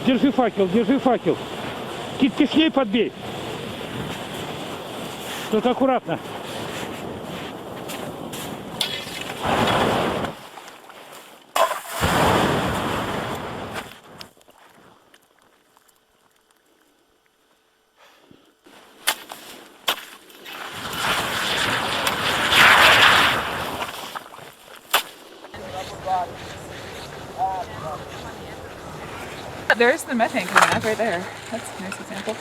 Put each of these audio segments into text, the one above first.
Держи факел, держи факел. Тесней подбей. Только аккуратно. There's the methane coming up right there. That's a nice example.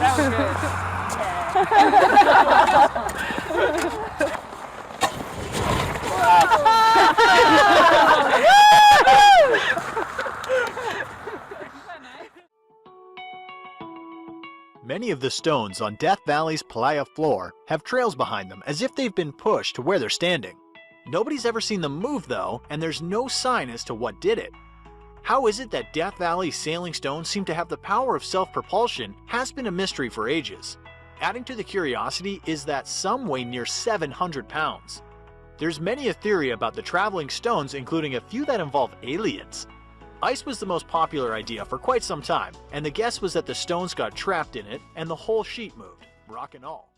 That was Many of the stones on Death Valley's playa floor have trails behind them as if they've been pushed to where they're standing. Nobody's ever seen them move though, and there's no sign as to what did it. How is it that Death Valley's sailing stones seem to have the power of self-propulsion has been a mystery for ages. Adding to the curiosity is that some weigh near 700 pounds. There's many a theory about the traveling stones, including a few that involve aliens. Ice was the most popular idea for quite some time, and the guess was that the stones got trapped in it and the whole sheet moved, rock and all.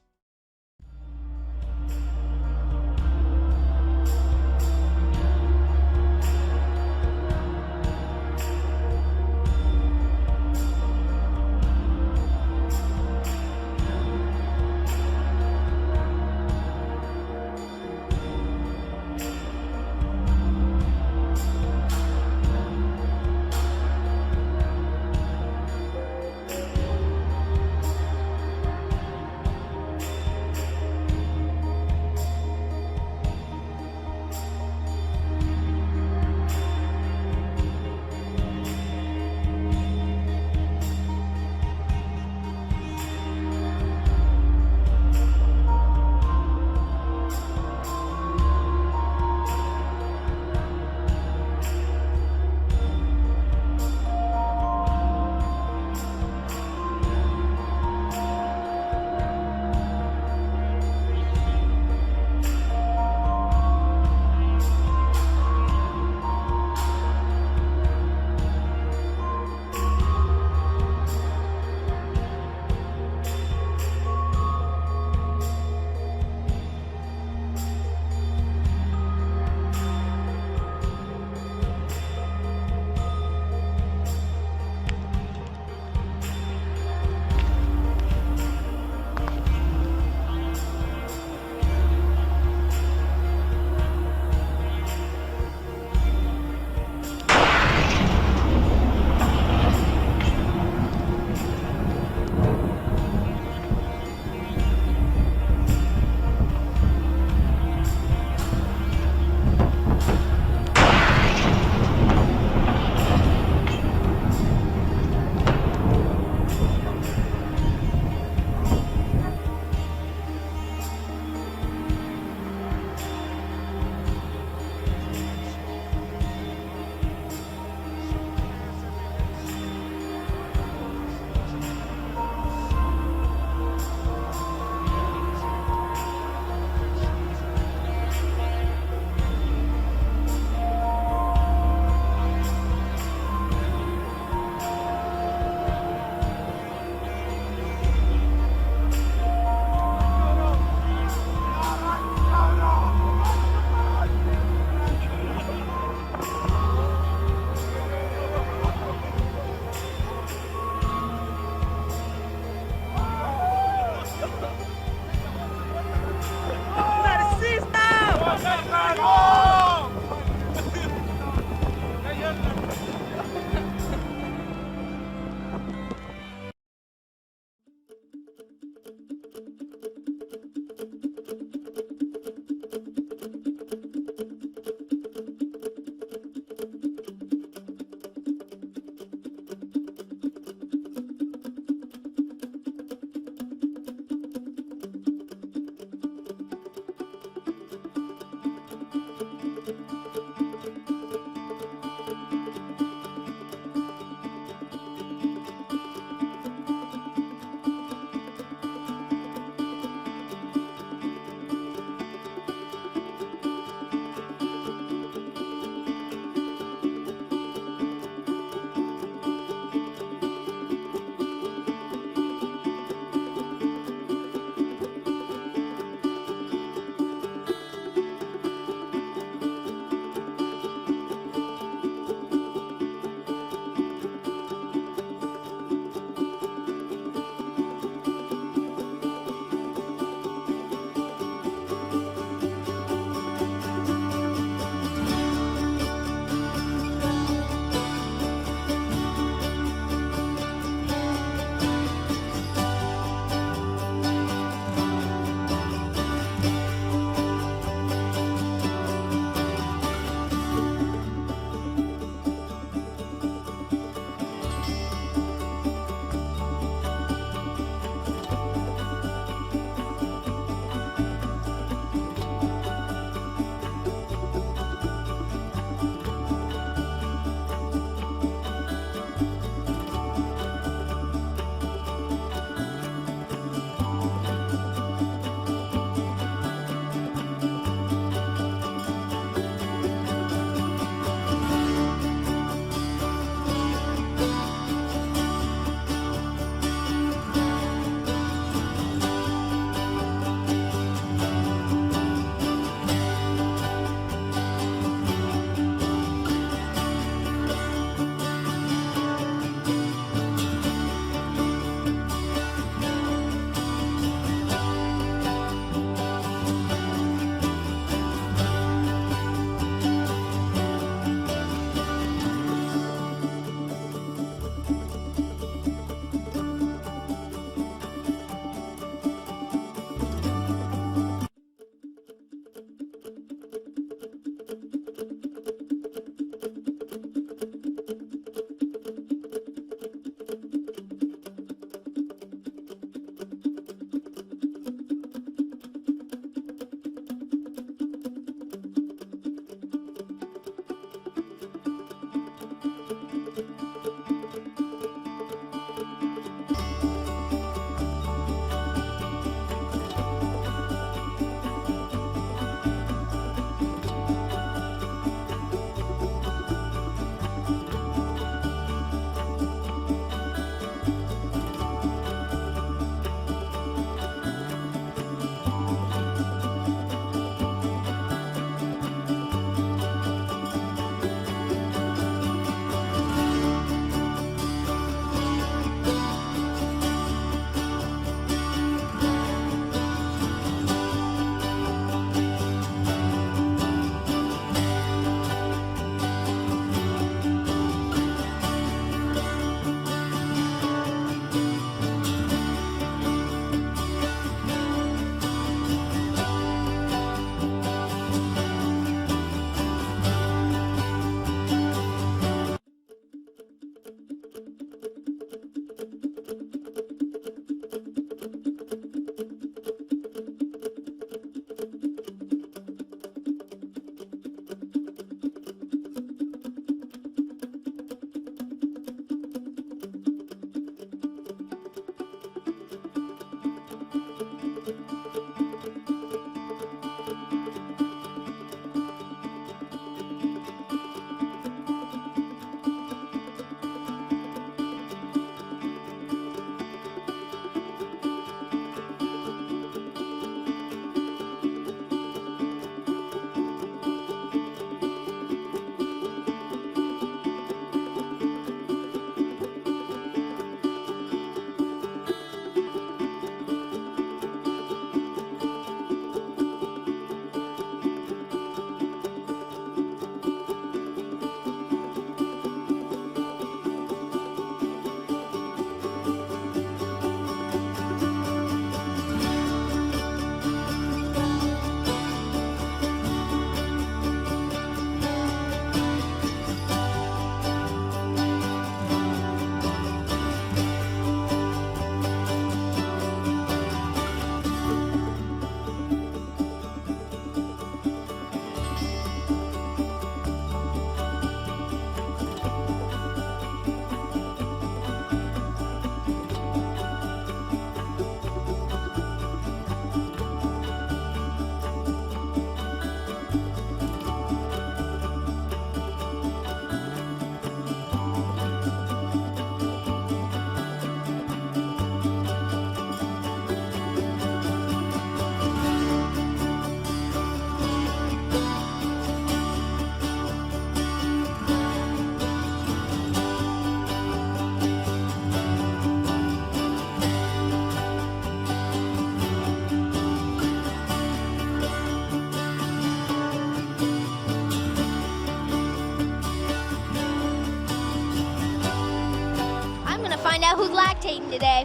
find out who's lactating today.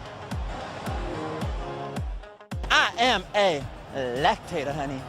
I am a lactator, honey.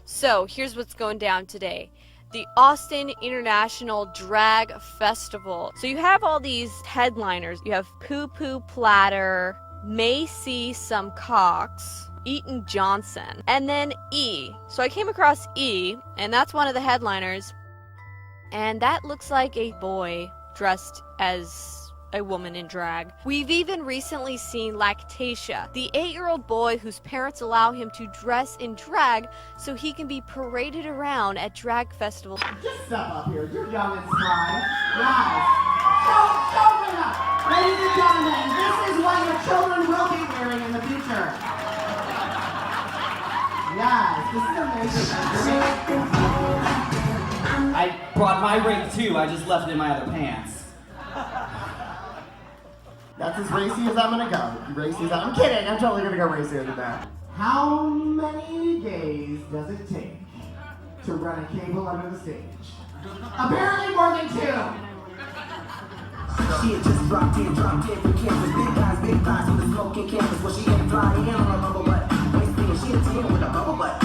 So here's what's going down today. The Austin International Drag Festival. So you have all these headliners. You have Poo Poo Platter, May See Some Cocks, Eaton Johnson, and then E. So I came across E, and that's one of the headliners. And that looks like a boy dressed as a woman in drag. We've even recently seen Lactatia, the 8-year-old boy whose parents allow him to dress in drag so he can be paraded around at drag festivals. Just step up here. You're young and spry. Guys, show it up. Ladies and gentlemen, this is what your children will be wearing in the future. Yes, this is amazing. I brought my ring too, I just left it in my other pants. That's as racy as I'm gonna go. Racy as I'm kidding, I'm totally gonna go racier than that. How many days does it take to run a cable under the stage? Apparently more than 2. She had just dropped in from campus. Big guys with a smoking canvas. Well, she ain't flying in on a bubble butt. Wasting, she had 10 with a bubble butt.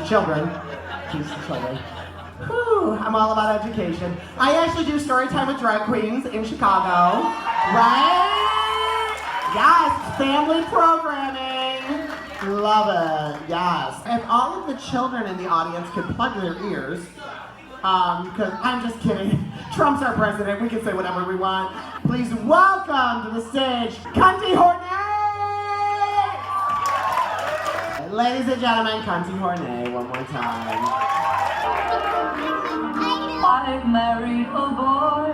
Children. Teach the children. Whew, I'm all about education. I actually do story time with drag queens in Chicago. Right? Yes, family programming. Love it, yes. And all of the children in the audience can plug their ears. Because I'm just kidding. Trump's our president, we can say whatever we want. Please welcome to the stage, Cunty Hornet! Ladies and gentlemen, Cunty Hornet, one more time. I married a boy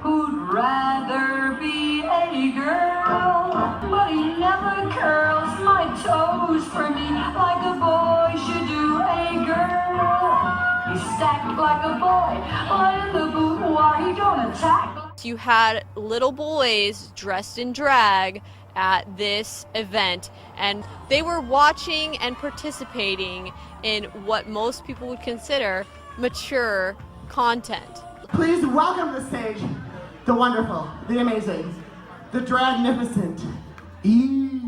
who'd rather be a girl, but he never curls my toes for me like a boy should do a girl. He's stacked like a boy, but in the boot, why he don't attack? You had little boys dressed in drag at this event, and they were watching and participating in what most people would consider mature content. Please welcome to the stage the wonderful, the amazing, the dragnificent E. E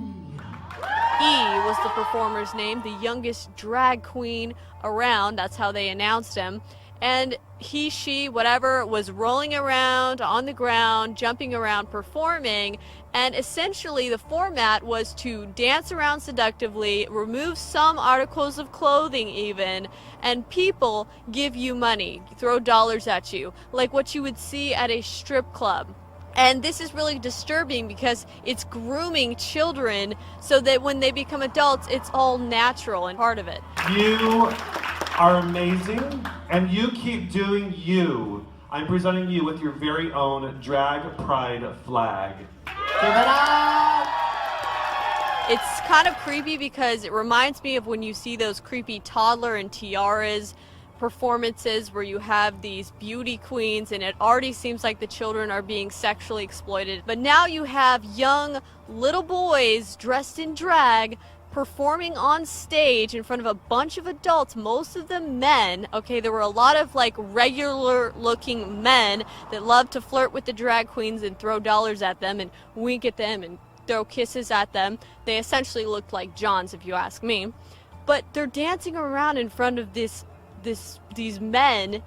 was the performer's name, the youngest drag queen around. That's how they announced him. And he, she, whatever, was rolling around on the ground, jumping around, performing, and essentially the format was to dance around seductively, remove some articles of clothing even, and people give you money, throw dollars at you, like what you would see at a strip club. And this is really disturbing because it's grooming children so that when they become adults, it's all natural and part of it. You are amazing, and you keep doing you. I'm presenting you with your very own drag pride flag. Give it up! It's kind of creepy because it reminds me of when you see those creepy toddler and tiaras performances where you have these beauty queens and it already seems like the children are being sexually exploited. But now you have young little boys dressed in drag performing on stage in front of a bunch of adults, most of them men. Okay, there were a lot of like regular looking men that love to flirt with the drag queens and throw dollars at them and wink at them and throw kisses at them. They essentially looked like Johns, if you ask me. But they're dancing around in front of these men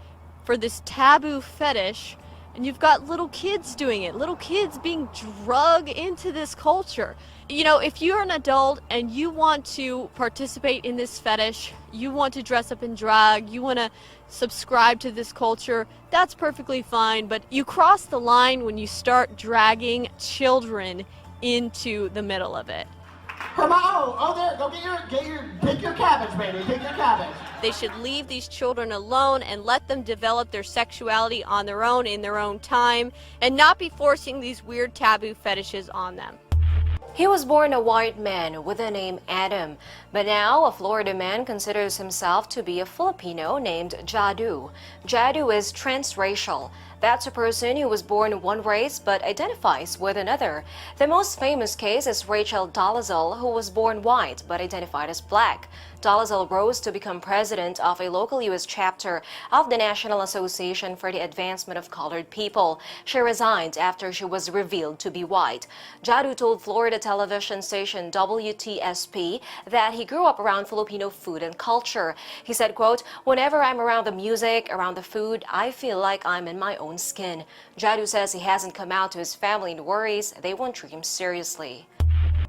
for this taboo fetish, and you've got little kids doing it, little kids being drugged into this culture. You know, if you're an adult and you want to participate in this fetish, you want to dress up in drag, you want to subscribe to this culture, that's perfectly fine, but you cross the line when you start dragging children into the middle of it. There, go pick your cabbage, baby, pick your cabbage. They should leave these children alone and let them develop their sexuality on their own in their own time and not be forcing these weird taboo fetishes on them. He was born a white man with the name Adam, but now a Florida man considers himself to be a Filipino named Jadu. Jadu is transracial. That's a person who was born one race but identifies with another. The most famous case is Rachel Dolezal, who was born white but identified as black. Dolezal rose to become president of a local U.S. chapter of the National Association for the Advancement of Colored People. She resigned after she was revealed to be white. Jadu told Florida television station WTSP that he grew up around Filipino food and culture. He said, quote, "Whenever I'm around the music, around the food, I feel like I'm in my own skin." Jadu says he hasn't come out to his family and worries they won't treat him seriously.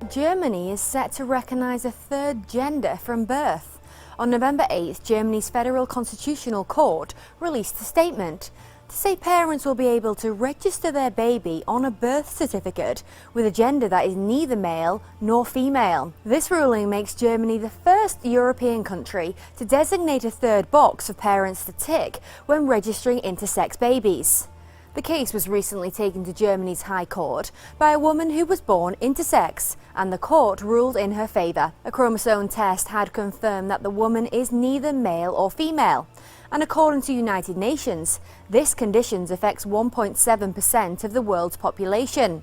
Germany is set to recognize a third gender from birth. On November 8th, Germany's Federal Constitutional Court released a statement to say parents will be able to register their baby on a birth certificate with a gender that is neither male nor female. This ruling makes Germany the first European country to designate a third box for parents to tick when registering intersex babies. The case was recently taken to Germany's High Court by a woman who was born intersex, and the court ruled in her favor. A chromosome test had confirmed that the woman is neither male or female, and according to United Nations, this condition affects 1.7% of the world's population.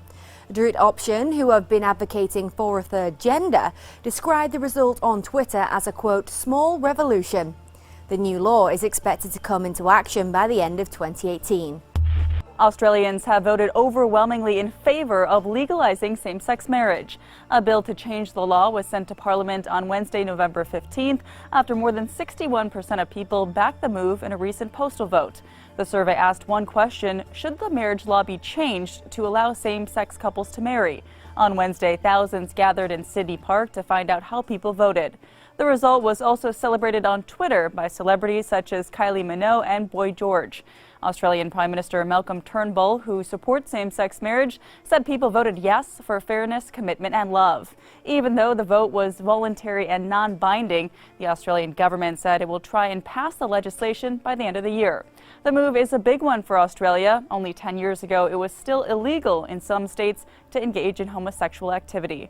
Druid Option, who have been advocating for a third gender, described the result on Twitter as a, quote, "small revolution." The new law is expected to come into action by the end of 2018. Australians have voted overwhelmingly in favor of legalizing same-sex marriage. A bill to change the law was sent to Parliament on Wednesday, November 15th, after more than 61% of people backed the move in a recent postal vote. The survey asked one question: should the marriage law be changed to allow same-sex couples to marry? On Wednesday, thousands gathered in Sydney Park to find out how people voted. The result was also celebrated on Twitter by celebrities such as Kylie Minogue and Boy George. Australian Prime Minister Malcolm Turnbull, who supports same-sex marriage, said people voted yes for fairness, commitment and love. Even though the vote was voluntary and non-binding, the Australian government said it will try and pass the legislation by the end of the year. The move is a big one for Australia. Only 10 years ago, it was still illegal in some states to engage in homosexual activity.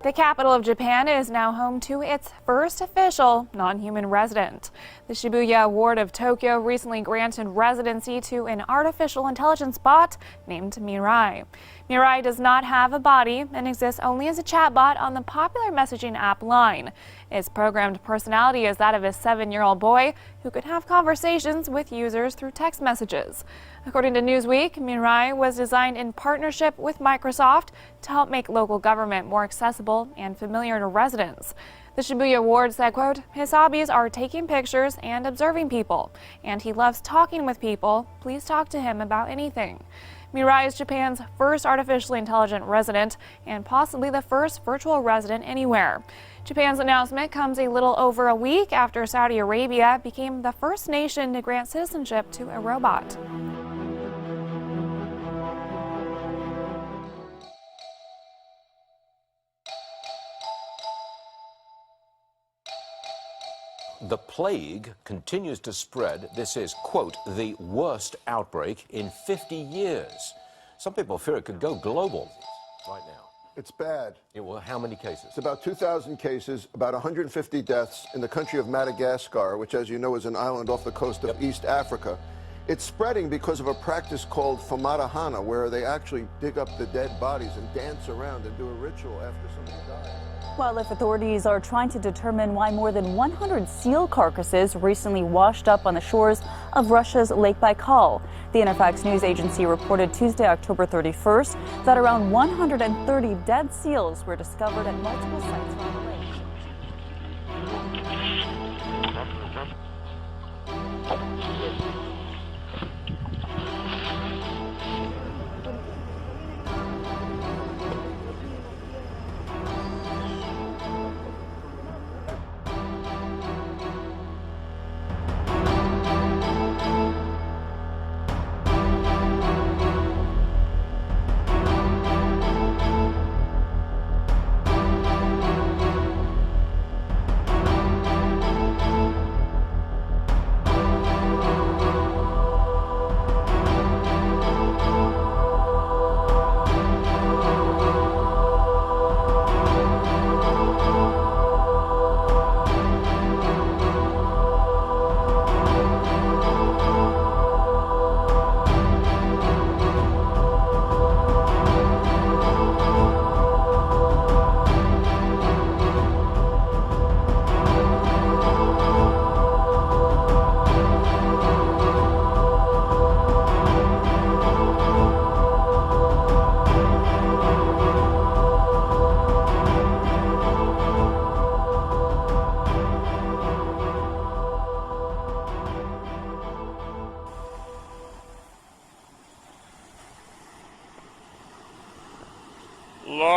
The capital of Japan is now home to its first official non-human resident. The Shibuya ward of Tokyo recently granted residency to an artificial intelligence bot named Mirai. Mirai does not have a body and exists only as a chatbot on the popular messaging app Line. Its programmed personality is that of a 7-year-old boy who could have conversations with users through text messages. According to Newsweek, Mirai was designed in partnership with Microsoft to help make local government more accessible and familiar to residents. The Shibuya ward said, quote, "His hobbies are taking pictures and observing people, and he loves talking with people. Please talk to him about anything." Mirai is Japan's first artificially intelligent resident and possibly the first virtual resident anywhere. Japan's announcement comes a little over a week after Saudi Arabia became the first nation to grant citizenship to a robot. The plague continues to spread. This is, quote, the worst outbreak in 50 years. Some people fear it could go global right now. It's bad. Yeah, well, how many cases? It's about 2,000 cases, about 150 deaths in the country of Madagascar, which, as you know, is an island off the coast of East Africa. It's spreading because of a practice called famadahana, where they actually dig up the dead bodies and dance around and do a ritual after somebody dies. Wildlife authorities are trying to determine why more than 100 seal carcasses recently washed up on the shores of Russia's Lake Baikal. The Interfax news agency reported Tuesday, October 31st, that around 130 dead seals were discovered at multiple sites around the lake.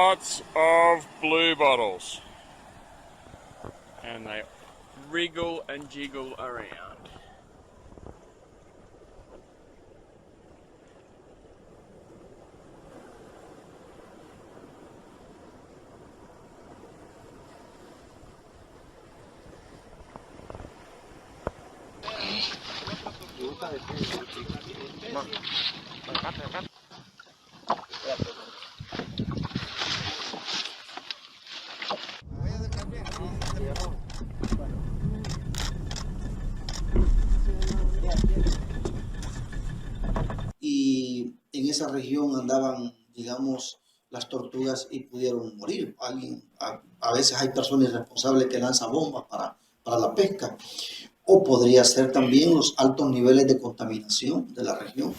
lots of blue bottles. And they wriggle and jiggle around. Y en esa región andaban, digamos, las tortugas y pudieron morir. A veces hay personas irresponsables que lanzan bombas para la pesca. O podría ser también los altos niveles de contaminación de la región.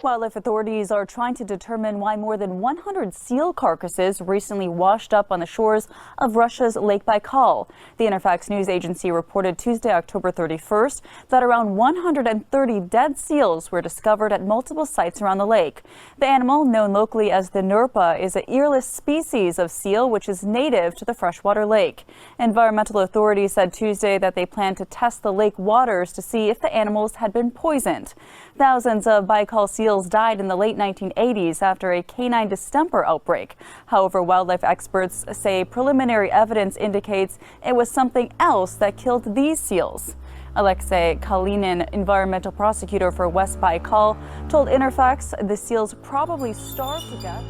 Wildlife authorities are trying to determine why more than 100 seal carcasses recently washed up on the shores of Russia's Lake Baikal. The Interfax news agency reported Tuesday, October 31st, that around 130 dead seals were discovered at multiple sites around the lake. The animal, known locally as the nurpa, is an earless species of seal which is native to the freshwater lake. Environmental authorities said Tuesday that they plan to test the lake waters to see if the animals had been poisoned. Thousands of Baikal seals died in the late 1980s after a canine distemper outbreak. However, wildlife experts say preliminary evidence indicates it was something else that killed these seals. Alexei Kalinin, environmental prosecutor for West Baikal, told Interfax the seals probably starved to death.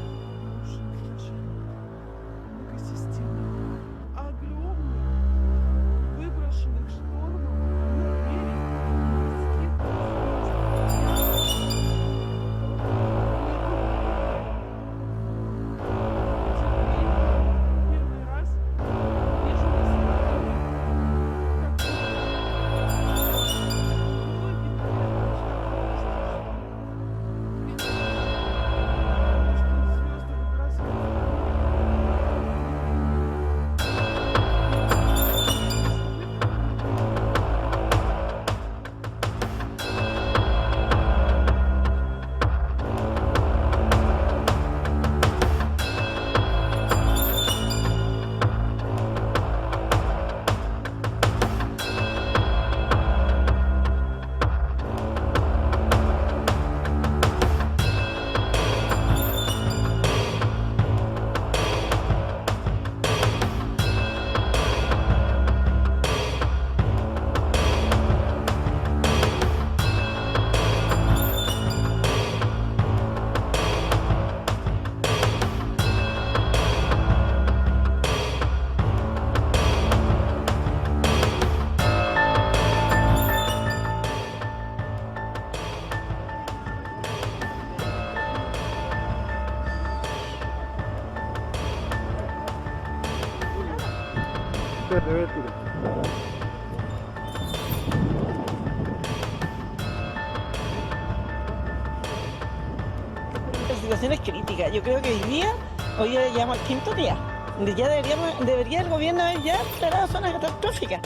La situación es crítica. Yo creo que hoy día llegamos al quinto día. Ya debería el gobierno haber ya declarado zona catastrófica.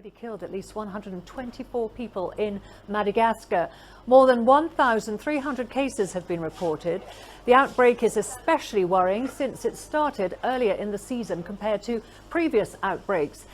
already killed at least 124 people in Madagascar. More than 1,300 cases have been reported. The outbreak is especially worrying since it started earlier in the season compared to previous outbreaks.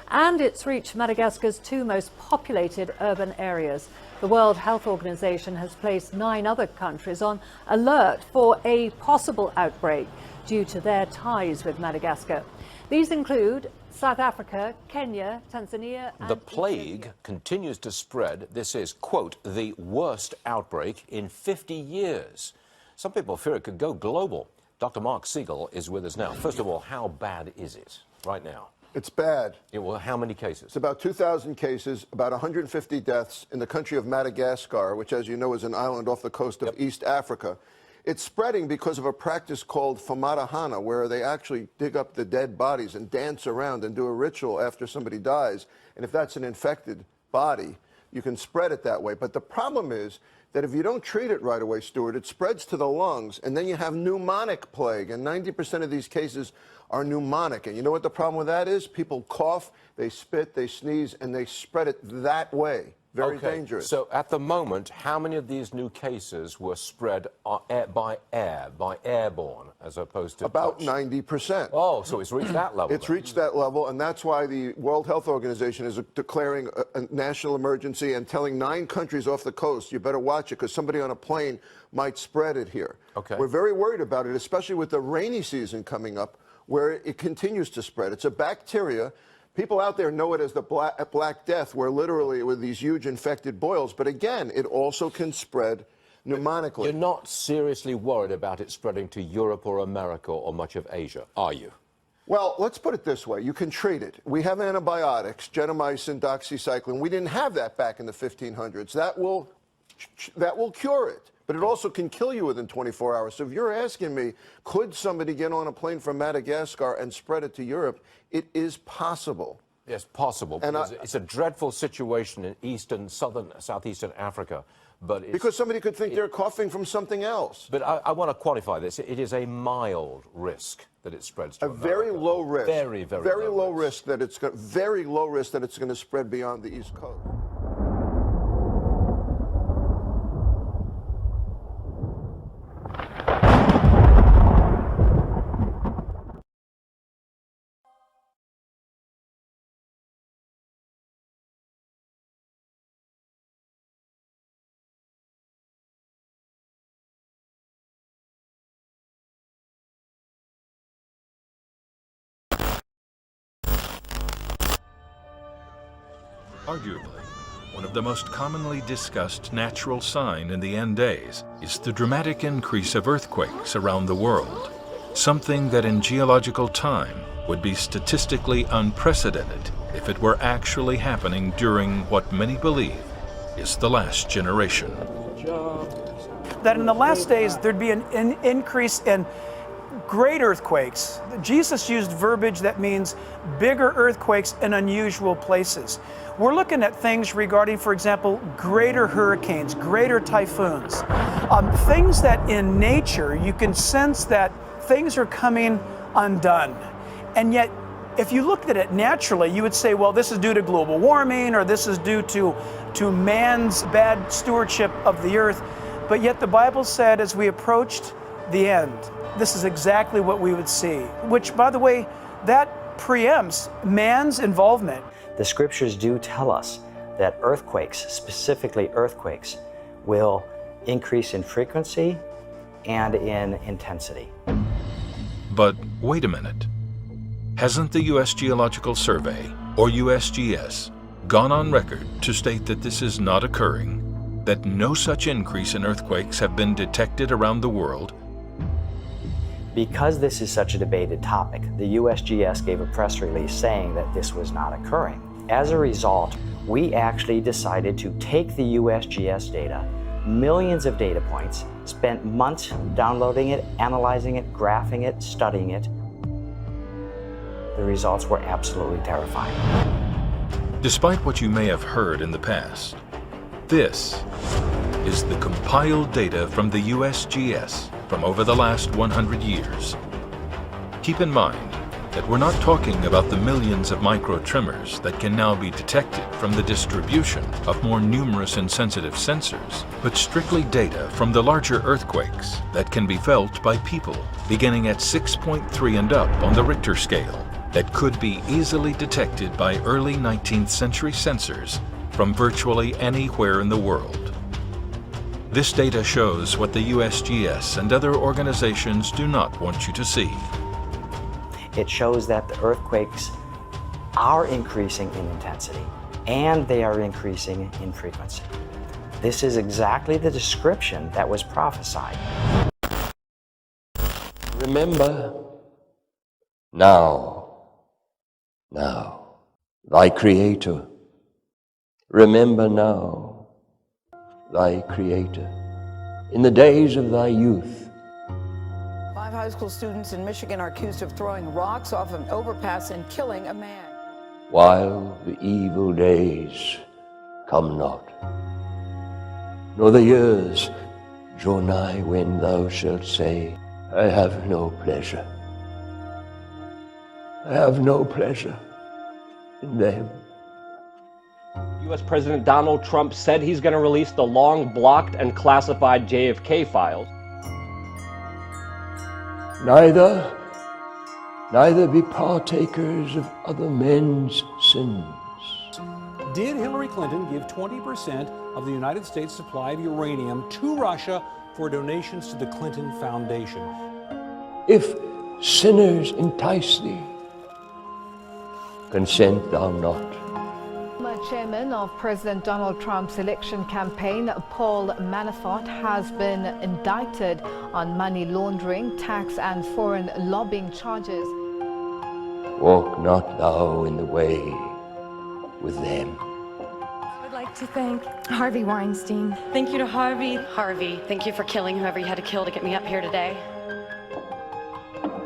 And it's reached Madagascar's two most populated urban areas. The World Health Organization has placed 9 other countries on alert for a possible outbreak due to their ties with Madagascar. These include South Africa, Kenya, Tanzania, and the plague continues to spread. This is, quote, the worst outbreak in 50 years. Some people fear it could go global. Dr. Mark Siegel is with us now. First of all, how bad is it right now? It's bad. Yeah, well, how many cases? It's about 2,000 cases, about 150 deaths in the country of Madagascar, which, as you know, is an island off the coast of East Africa. It's spreading because of a practice called Famadahana, where they actually dig up the dead bodies and dance around and do a ritual after somebody dies. And if that's an infected body, you can spread it that way. But the problem is that if you don't treat it right away, Stuart, it spreads to the lungs, and then you have pneumonic plague. And 90% of these cases are pneumonic. And you know what the problem with that is? People cough, they spit, they sneeze, and they spread it that way. Very dangerous. So at the moment, how many of these new cases were spread by airborne, as opposed to about touch? 90%. Oh, so it's reached that level. It's reached that level, and that's why the World Health Organization is declaring a national emergency and telling 9 countries off the coast, you better watch it, because somebody on a plane might spread it here. Okay. We're very worried about it, especially with the rainy season coming up, where it continues to spread. It's a bacteria. People out there know it as the Black Death, where literally with these huge infected boils. But again, it also can spread pneumonically. You're not seriously worried about it spreading to Europe or America or much of Asia, are you? Well, let's put it this way. You can treat it. We have antibiotics, gentamicin, doxycycline. We didn't have that back in the 1500s. That will cure it. But it also can kill you within 24 hours. So if you're asking me, could somebody get on a plane from Madagascar and spread it to Europe? It is possible. Yes, possible. And it's a dreadful situation in southeastern Africa. But because somebody could think they're coughing from something else. But I want to quantify this. It is a mild risk that it spreads to America. Very low risk. Very low risk that it's very low risk that it's going to spread beyond the East Coast. Arguably, one of the most commonly discussed natural signs in the end days is the dramatic increase of earthquakes around the world, something that in geological time would be statistically unprecedented if it were actually happening during what many believe is the last generation. That in the last days there'd be an increase in great earthquakes. Jesus used verbiage that means bigger earthquakes in unusual places. We're looking at things regarding, for example, greater hurricanes, greater typhoons, things that in nature you can sense that things are coming undone. And yet, if you looked at it naturally, you would say, well, this is due to global warming, or this is due to man's bad stewardship of the earth. But yet the Bible said as we approached the end, this is exactly what we would see, which, by the way, that preempts man's involvement. The scriptures do tell us that earthquakes, specifically earthquakes, will increase in frequency and in intensity. But wait a minute. Hasn't the U.S. Geological Survey, or USGS, gone on record to state that this is not occurring, that no such increase in earthquakes have been detected around the world? Because this is such a debated topic, the USGS gave a press release saying that this was not occurring. As a result, we actually decided to take the USGS data, millions of data points, spent months downloading it, analyzing it, graphing it, studying it. The results were absolutely terrifying. Despite what you may have heard in the past, this is the compiled data from the USGS from over the last 100 years. Keep in mind, that we're not talking about the millions of microtremors that can now be detected from the distribution of more numerous and sensitive sensors, but strictly data from the larger earthquakes that can be felt by people beginning at 6.3 and up on the Richter scale, that could be easily detected by early 19th century sensors from virtually anywhere in the world. This data shows what the USGS and other organizations do not want you to see. It shows that the earthquakes are increasing in intensity and they are increasing in frequency. This is exactly the description that was prophesied. Remember now, thy Creator. Remember now, thy Creator. In the days of thy youth. 5 high school students in Michigan are accused of throwing rocks off an overpass and killing a man. While the evil days come not, nor the years draw nigh when thou shalt say, I have no pleasure. I have no pleasure in them. U.S. President Donald Trump said he's going to release the long blocked and classified JFK files. Neither be partakers of other men's sins. Did Hillary Clinton give 20% of the United States supply of uranium to Russia for donations to the Clinton Foundation? If sinners entice thee, consent thou not. Chairman of President Donald Trump's election campaign, Paul Manafort, has been indicted on money laundering, tax and foreign lobbying charges. Walk not thou in the way with them. I would like to thank Harvey Weinstein. Thank you to Harvey. Harvey, thank you for killing whoever you had to kill to get me up here today.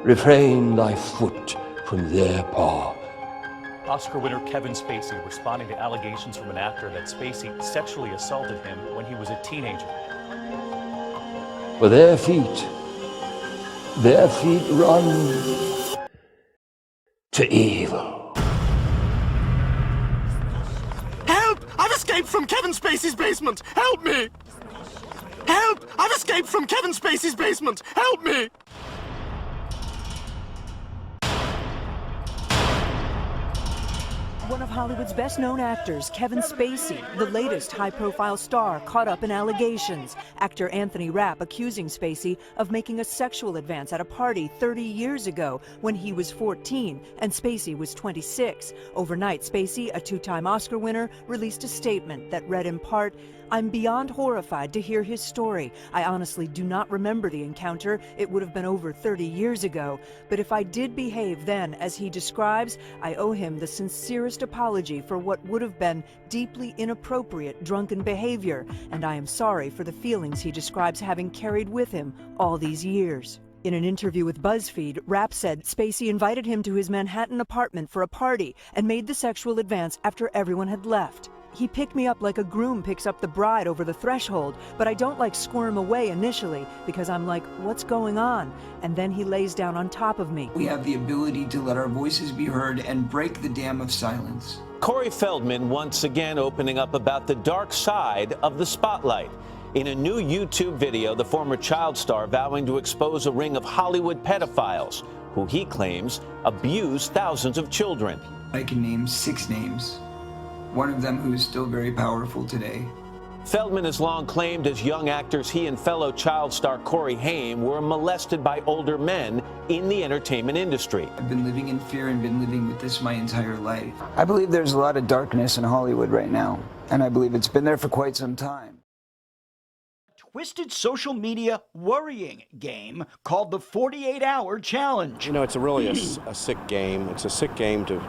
Refrain thy foot from their paw. Oscar winner Kevin Spacey responding to allegations from an actor that Spacey sexually assaulted him when he was a teenager. For their feet run to evil. Help! I've escaped from Kevin Spacey's basement! Help me! Help! I've escaped from Kevin Spacey's basement! Help me! One of Hollywood's best-known actors, Kevin Spacey, the latest high-profile star caught up in allegations. Actor Anthony Rapp accusing Spacey of making a sexual advance at a party 30 years ago when he was 14 and Spacey was 26. Overnight, Spacey, a two-time Oscar winner, released a statement that read in part, I'm beyond horrified to hear his story. I honestly do not remember the encounter. It would have been over 30 years ago. But if I did behave then as he describes, I owe him the sincerest apology for what would have been deeply inappropriate drunken behavior. And I am sorry for the feelings he describes having carried with him all these years. In an interview with BuzzFeed, Rapp said Spacey invited him to his Manhattan apartment for a party and made the sexual advance after everyone had left. He picked me up like a groom picks up the bride over the threshold, but I don't like squirm away initially because I'm like, what's going on? And then he lays down on top of me. We have the ability to let our voices be heard and break the dam of silence. Corey Feldman once again opening up about the dark side of the spotlight. In a new YouTube video, the former child star vowing to expose a ring of Hollywood pedophiles who he claims abuse thousands of children. I can name 6 names. One of them who is still very powerful today. Feldman has long claimed as young actors he and fellow child star Corey Haim were molested by older men in the entertainment industry. I've been living in fear and been living with this my entire life. I believe there's a lot of darkness in Hollywood right now, and I believe it's been there for quite some time. Twisted social media worrying game called the 48-Hour Challenge. You know, it's really a sick game. It's a sick game to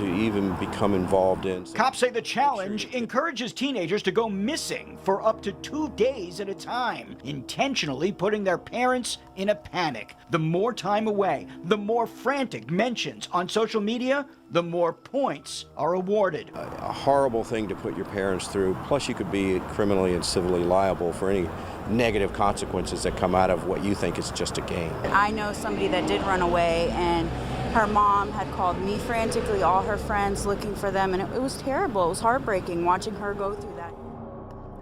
even become involved in. Cops say the challenge encourages teenagers to go missing for up to 2 days at a time, intentionally putting their parents in a panic. The more time away, the more frantic mentions on social media, the more points are awarded. A horrible thing to put your parents through. Plus, you could be criminally and civilly liable for any negative consequences that come out of what you think is just a game. I know somebody that did run away, and Her mom had called me frantically, all her friends looking for them, and it was terrible. It was heartbreaking watching her go through that.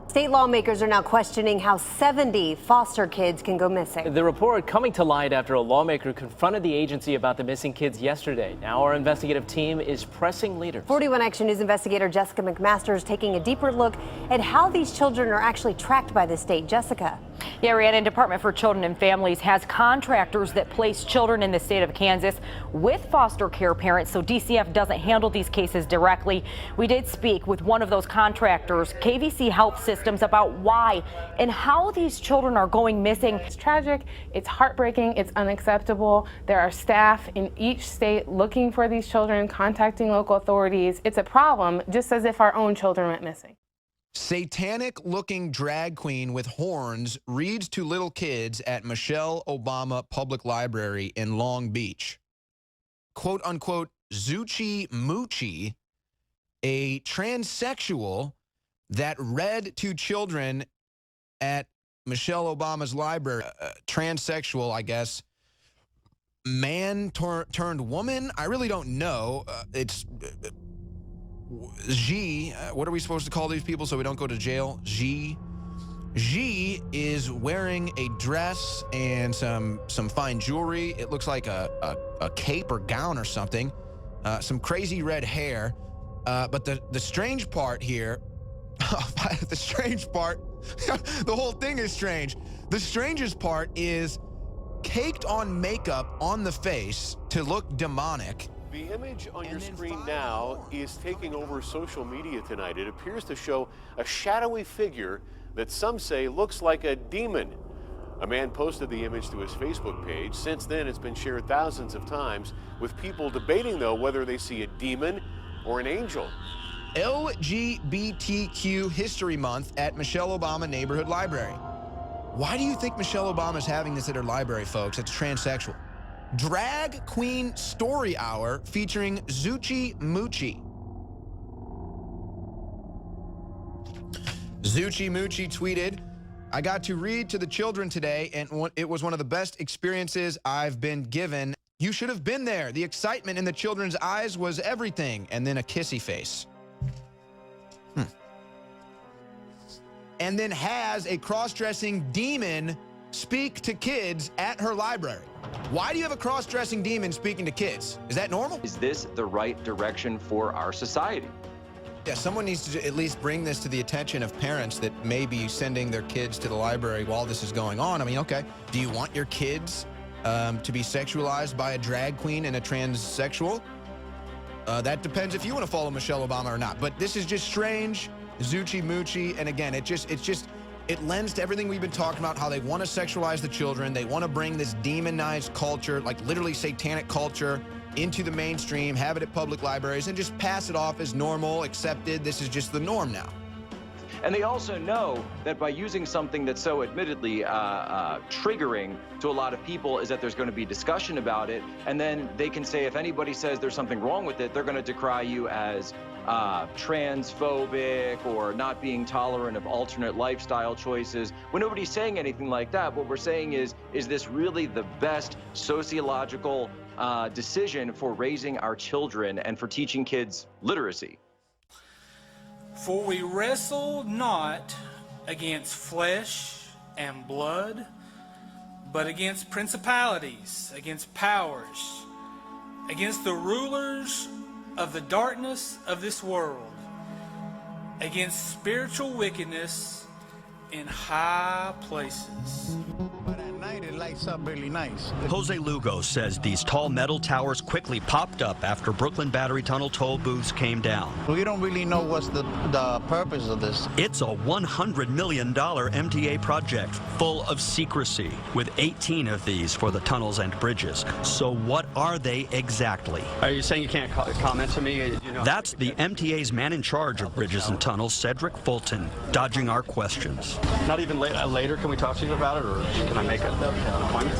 State lawmakers are now questioning how 70 foster kids can go missing. The report coming to light after a lawmaker confronted the agency about the missing kids yesterday. Now our investigative team is pressing leaders. 41 Action News investigator Jessica McMaster is taking a deeper look at how these children are actually tracked by the state. Jessica. Yeah, Rhiannon, Department for Children and Families has contractors that place children in the state of Kansas with foster care parents, so DCF doesn't handle these cases directly. We did speak with one of those contractors, KVC Health Systems, about why and how these children are going missing. It's tragic, it's heartbreaking, it's unacceptable. There are staff in each state looking for these children, contacting local authorities. It's a problem, just as if our own children went missing. Satanic-looking drag queen with horns reads to little kids at Michelle Obama Public Library in Long Beach. Quote-unquote, Zuchi Moochie, a transsexual that read to children at Michelle Obama's library. Transsexual, I guess. Man turned woman? I really don't know. It's... G, what are we supposed to call these people so we don't go to jail? G is wearing a dress and some fine jewelry. It looks like a cape or gown or something. Some crazy red hair. But the strange part here, the strange part, the whole thing is strange. The strangest part is caked on makeup on the face to look demonic. The image on your screen now is taking over social media tonight. It appears to show a shadowy figure that some say looks like a demon. A man posted the image to his Facebook page. Since then, it's been shared thousands of times, with people debating, though, whether they see a demon or an angel. LGBTQ History Month at Michelle Obama Neighborhood Library. Why do you think Michelle Obama is having this at her library, folks? It's transsexual. Drag Queen Story Hour featuring Zuchi Moochie. Zuchi Moochie tweeted, I got to read to the children today, and it was one of the best experiences I've been given. You should have been there. The excitement in the children's eyes was everything. And then a kissy face. And then has a cross-dressing demon speak to kids at her library. Why do you have a cross-dressing demon speaking to kids? Is that normal? Is this the right direction for our society? Yeah, someone needs to at least bring this to the attention of parents that may be sending their kids to the library while this is going on. I mean, okay, do you want your kids to be sexualized by a drag queen and a transsexual? That depends if you want to follow Michelle Obama or not. But this is just strange, Zuchi Moochie, and again, it lends to everything we've been talking about, how they want to sexualize the children. They want to bring this demonized culture, like literally satanic culture, into the mainstream, have it at public libraries, and just pass it off as normal, accepted. This is just the norm now. And they also know that by using something that's so admittedly triggering to a lot of people is that there's going to be discussion about it. And then they can say, if anybody says there's something wrong with it, they're going to decry you as transphobic or not being tolerant of alternate lifestyle choices. When nobody's saying anything like that, what we're saying is this really the best sociological decision for raising our children and for teaching kids literacy? For we wrestle not against flesh and blood, but against principalities, against powers, against the rulers of the darkness of this world, against spiritual wickedness in high places. But at night it lights up really nice. Jose Lugo says these tall metal towers quickly popped up after Brooklyn Battery Tunnel toll booths came down. We don't really know what's the purpose of this. It's a $100 million MTA project full of secrecy, with 18 of these for the tunnels and bridges. So what are they exactly? Are you saying you can't comment to me? That's the MTA's man in charge of bridges and tunnels, Cedric Fulton, dodging our questions. Not even later can we talk to you about it, or can I make an appointment?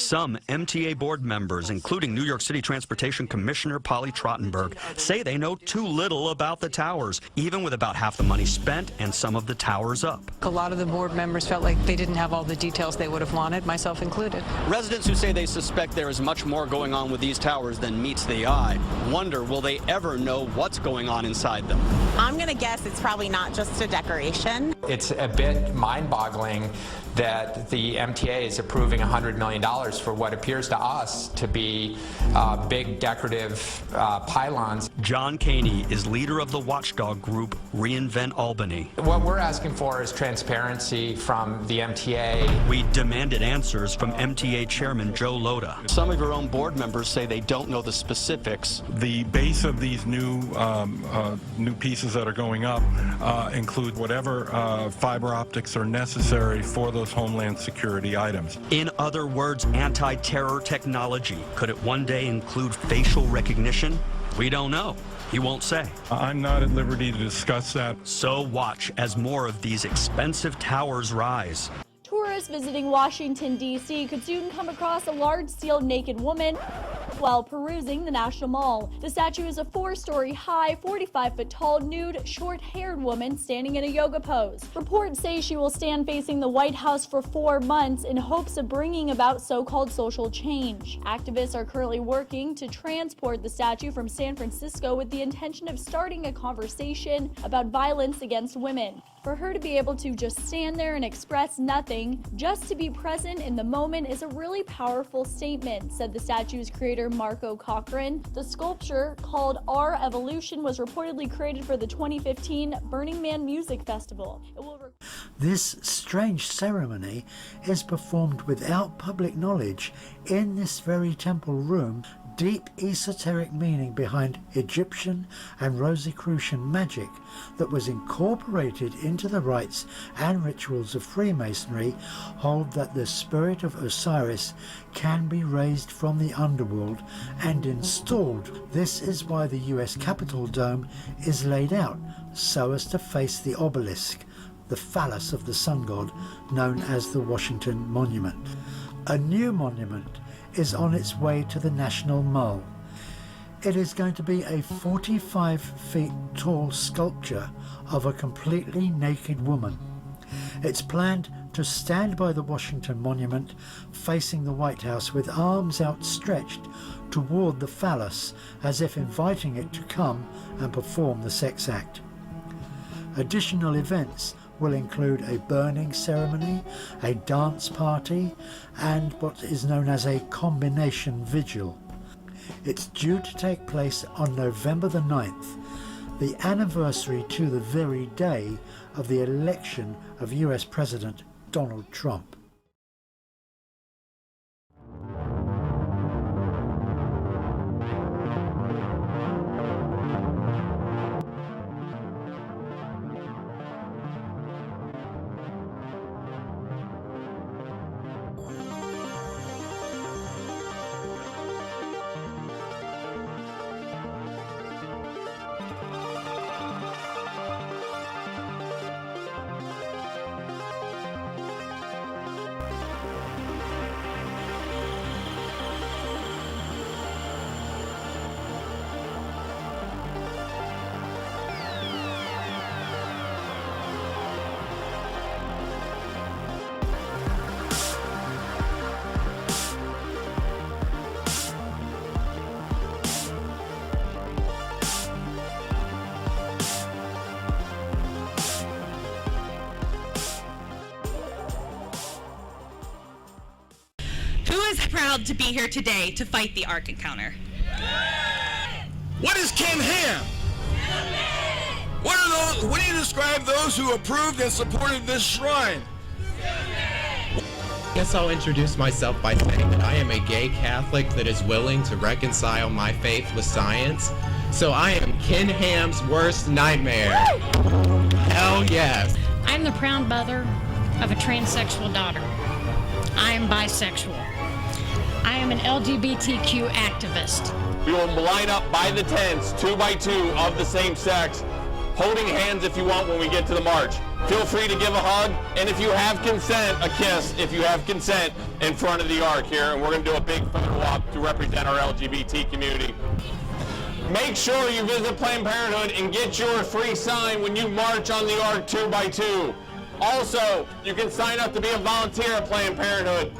Some MTA board members, including New York City Transportation Commissioner Polly Trottenberg, say they know too little about the towers, even with about half the money spent and some of the towers up. A lot of the board members felt like they didn't have all the details they would have wanted, myself included. Residents who say they suspect there is much more going on with these towers than meets the eye wonder, will they ever know what's going on inside them? I'm going to guess it's probably not just a decoration. It's a bit mind-boggling that the MTA is approving $100 million for what appears to us to be big decorative pylons. John Caney is leader of the watchdog group Reinvent Albany. What we're asking for is transparency from the MTA. We demanded answers from MTA Chairman Joe Loda. Some of your own board members say they don't know the specifics. The base of these new pieces that are going up include whatever fiber optics are necessary for those Homeland Security items. In other words, anti-terror technology. Could it one day include facial recognition? We don't know. He won't say. I'm not at liberty to discuss that. So watch as more of these expensive towers rise. Tourists visiting Washington, D.C. could soon come across a large sealed naked woman while perusing the National Mall. The statue is a 4-story high, 45-foot tall, nude, short-haired woman standing in a yoga pose. Reports say she will stand facing the White House for 4 months in hopes of bringing about so-called social change. Activists are currently working to transport the statue from San Francisco with the intention of starting a conversation about violence against women. For her to be able to just stand there and express nothing, just to be present in the moment, is a really powerful statement, said the statue's creator Marco Cochran. The sculpture, called Our Evolution, was reportedly created for the 2015 Burning Man Music Festival. This strange ceremony is performed without public knowledge in this very temple room. Deep esoteric meaning behind Egyptian and Rosicrucian magic that was incorporated into the rites and rituals of Freemasonry hold that the spirit of Osiris can be raised from the underworld and installed. This is why the US Capitol dome is laid out so as to face the obelisk, the phallus of the sun god known as the Washington Monument. A new monument is on its way to the National Mall. It is going to be a 45 feet tall sculpture of a completely naked woman. It's planned to stand by the Washington Monument facing the White House with arms outstretched toward the phallus as if inviting it to come and perform the sex act. Additional events will include a burning ceremony, a dance party, and what is known as a combination vigil. It's due to take place on November the 9th, the anniversary to the very day of the election of US President Donald Trump. Proud to be here today to fight the Ark Encounter. What is Ken Ham? What do you describe those who approved and supported this shrine? I guess I'll introduce myself by saying that I am a gay Catholic that is willing to reconcile my faith with science. So I am Ken Ham's worst nightmare. Hell yes. I'm the proud mother of a transsexual daughter. I am bisexual. I am an LGBTQ activist. We will line up by the tents, 2 by 2 of the same sex, holding hands if you want when we get to the march. Feel free to give a hug, and if you have consent, a kiss if you have consent in front of the Ark here, and we're going to do a big photo op to represent our LGBT community. Make sure you visit Planned Parenthood and get your free sign when you march on the Ark 2x2. Also, you can sign up to be a volunteer at Planned Parenthood.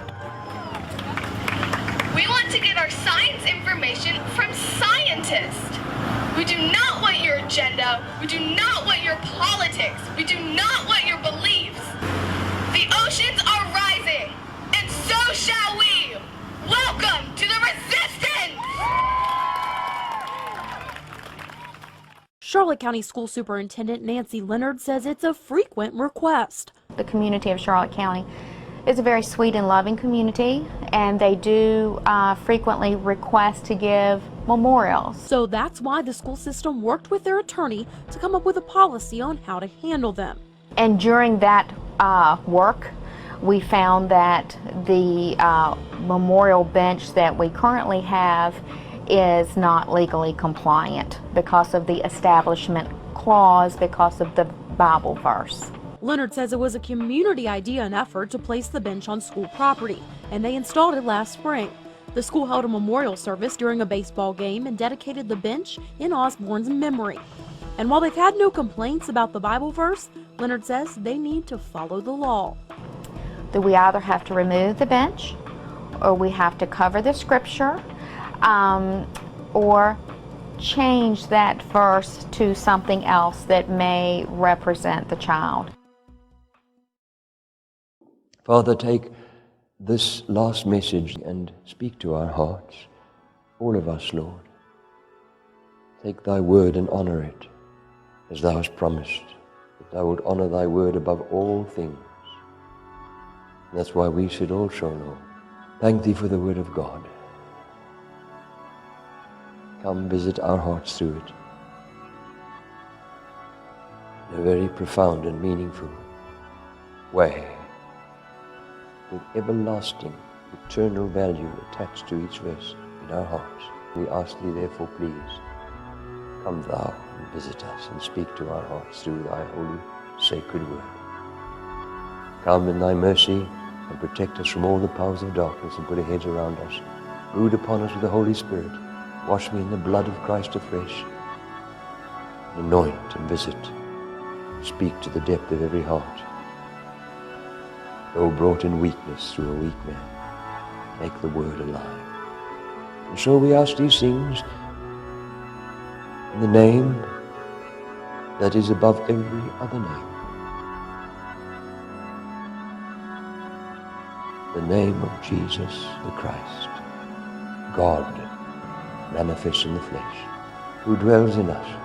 We want to get our science information from scientists. We do not want your agenda. We do not want your politics. We do not want your beliefs. The oceans are rising, and so shall we. Welcome to the resistance! Charlotte County School Superintendent Nancy Leonard says it's a frequent request. The community of Charlotte County is a very sweet and loving community, and they do frequently request to give memorials. So that's why the school system worked with their attorney to come up with a policy on how to handle them. And during that work, we found that the memorial bench that we currently have is not legally compliant because of the establishment clause, because of the Bible verse. Leonard says it was a community idea and effort to place the bench on school property, and they installed it last spring. The school held a memorial service during a baseball game and dedicated the bench in Osborne's memory. And while they've had no complaints about the Bible verse, Leonard says they need to follow the law. That we either have to remove the bench, or we have to cover the scripture, or change that verse to something else that may represent the child. Father, take this last message and speak to our hearts, all of us, Lord. Take thy word and honor it, as thou hast promised, that thou wilt honor thy word above all things. And that's why we should also, Lord, thank thee for the word of God. Come visit our hearts through it in a very profound and meaningful way, with everlasting, eternal value attached to each verse in our hearts. We ask thee, therefore, please, come thou and visit us and speak to our hearts through thy holy, sacred word. Come in thy mercy and protect us from all the powers of darkness and put a hedge around us. Brood upon us with the Holy Spirit. Wash me in the blood of Christ afresh. Anoint and visit. Speak to the depth of every heart. Though brought in weakness through a weak man, make the word alive. And so we ask these things in the name that is above every other name. The name of Jesus the Christ, God manifest in the flesh, who dwells in us.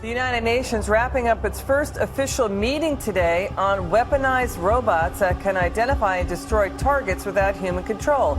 The United Nations wrapping up its first official meeting today on weaponized robots that can identify and destroy targets without human control.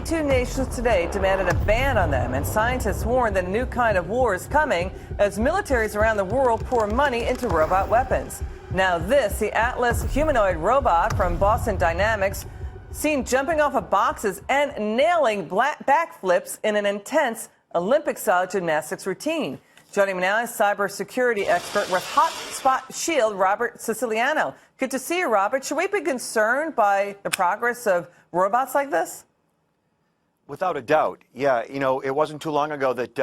Two nations today demanded a ban on them, and scientists warn that a new kind of war is coming as militaries around the world pour money into robot weapons. Now this, the Atlas humanoid robot from Boston Dynamics, seen jumping off of boxes and nailing backflips in an intense Olympic-style gymnastics routine. Joining me now is cybersecurity expert with Hotspot Shield, Robert Siciliano. Good to see you, Robert. Should we be concerned by the progress of robots like this? Without a doubt, yeah. You know, it wasn't too long ago that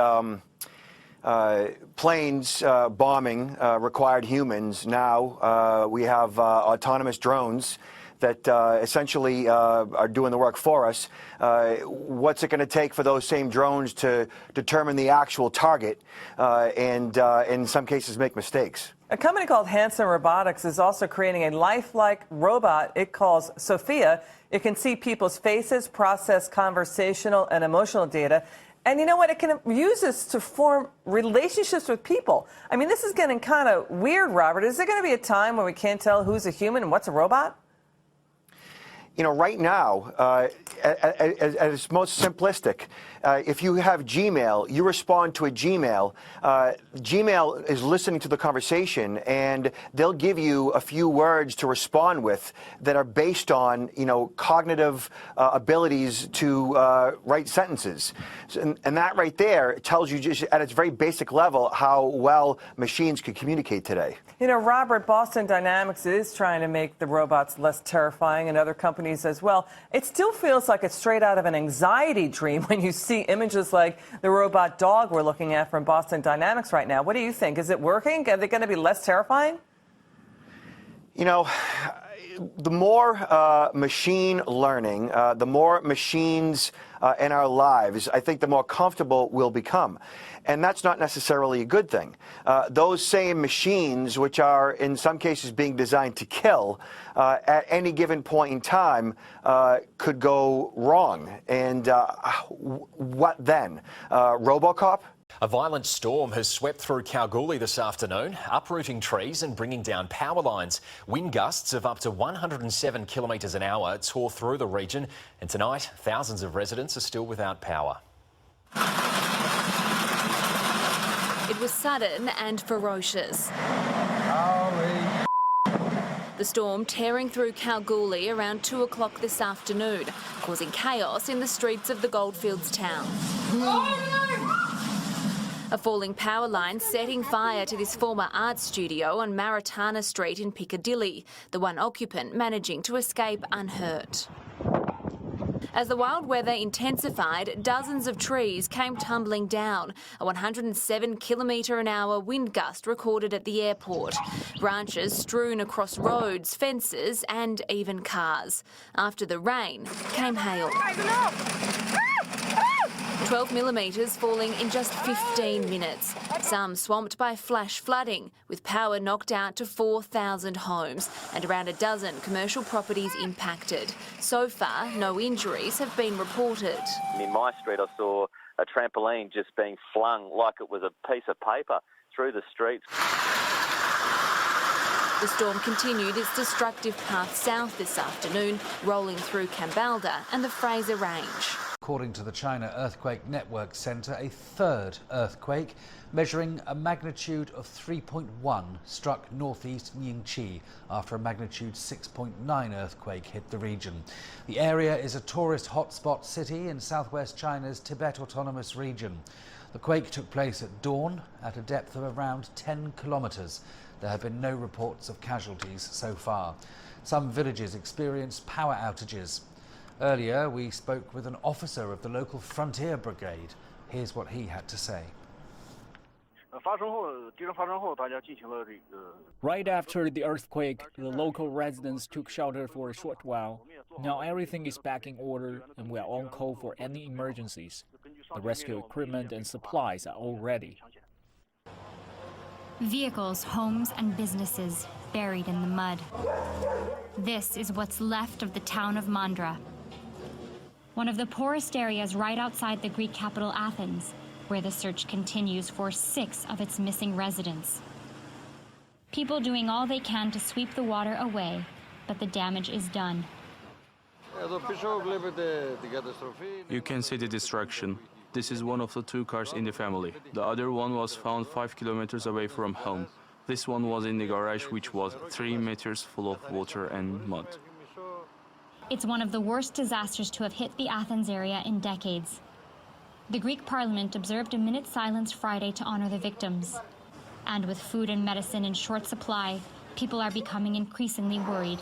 planes bombing required humans. Now we have autonomous drones that essentially are doing the work for us. What's it going to take for those same drones to determine the actual target and in some cases make mistakes? A company called Hanson Robotics is also creating a lifelike robot it calls Sophia. It can see people's faces, process conversational and emotional data. And you know what? It can use this to form relationships with people. I mean, this is getting kind of weird, Robert. Is there going to be a time when we can't tell who's a human and what's a robot? You know, right now, at its most simplistic, if you have Gmail, you respond to a Gmail. Gmail is listening to the conversation, and they'll give you a few words to respond with that are based on, you know, cognitive abilities to write sentences. And that right there tells you just at its very basic level how well machines can communicate today. You know, Robert, Boston Dynamics is trying to make the robots less terrifying, and other companies as well. It still feels like it's straight out of an anxiety dream when you see images like the robot dog we're looking at from Boston Dynamics right now. What do you think? Is it working? Are they going to be less terrifying? You know, the more machine learning, the more machines in our lives, I think the more comfortable we'll become. And that's not necessarily a good thing. Those same machines, which are in some cases being designed to kill, at any given point in time could go wrong. And what then? RoboCop? A violent storm has swept through Kalgoorlie this afternoon, uprooting trees and bringing down power lines. Wind gusts of up to 107 kilometres an hour tore through the region, and tonight thousands of residents are still without power. It was sudden and ferocious. The storm tearing through Kalgoorlie around 2 o'clock this afternoon, causing chaos in the streets of the Goldfields town. A falling power line setting fire to this former art studio on Maritana Street in Piccadilly, the one occupant managing to escape unhurt. As the wild weather intensified, dozens of trees came tumbling down. A 107 km/h wind gust recorded at the airport. Branches strewn across roads, fences and even cars. After the rain came hail. 12 millimetres falling in just 15 minutes. Some swamped by flash flooding, with power knocked out to 4,000 homes and around a dozen commercial properties impacted. So far, no injuries have been reported. In my street, I saw a trampoline just being flung like it was a piece of paper through the streets. The storm continued its destructive path south this afternoon, rolling through Kambalda and the Fraser Range. According to the China Earthquake Network Center, a third earthquake measuring a magnitude of 3.1 struck northeast Ningqi after a magnitude 6.9 earthquake hit the region. The area is a tourist hotspot city in southwest China's Tibet Autonomous Region. The quake took place at dawn at a depth of around 10 kilometers. There have been no reports of casualties so far. Some villages experienced power outages. Earlier, we spoke with an officer of the local frontier brigade. Here's what he had to say. Right after the earthquake, the local residents took shelter for a short while. Now everything is back in order and we are on call for any emergencies. The rescue equipment and supplies are all ready. Vehicles, homes and businesses buried in the mud. This is what's left of the town of Mandra, one of the poorest areas right outside the Greek capital Athens, where the search continues for 6 of its missing residents. People doing all they can to sweep the water away, but the damage is done. You can see the destruction. This is one of the 2 cars in the family. The other one was found 5 kilometers away from home. This one was in the garage, which was 3 meters full of water and mud. It's one of the worst disasters to have hit the Athens area in decades. The Greek parliament observed a minute's silence Friday to honor the victims. And with food and medicine in short supply, people are becoming increasingly worried.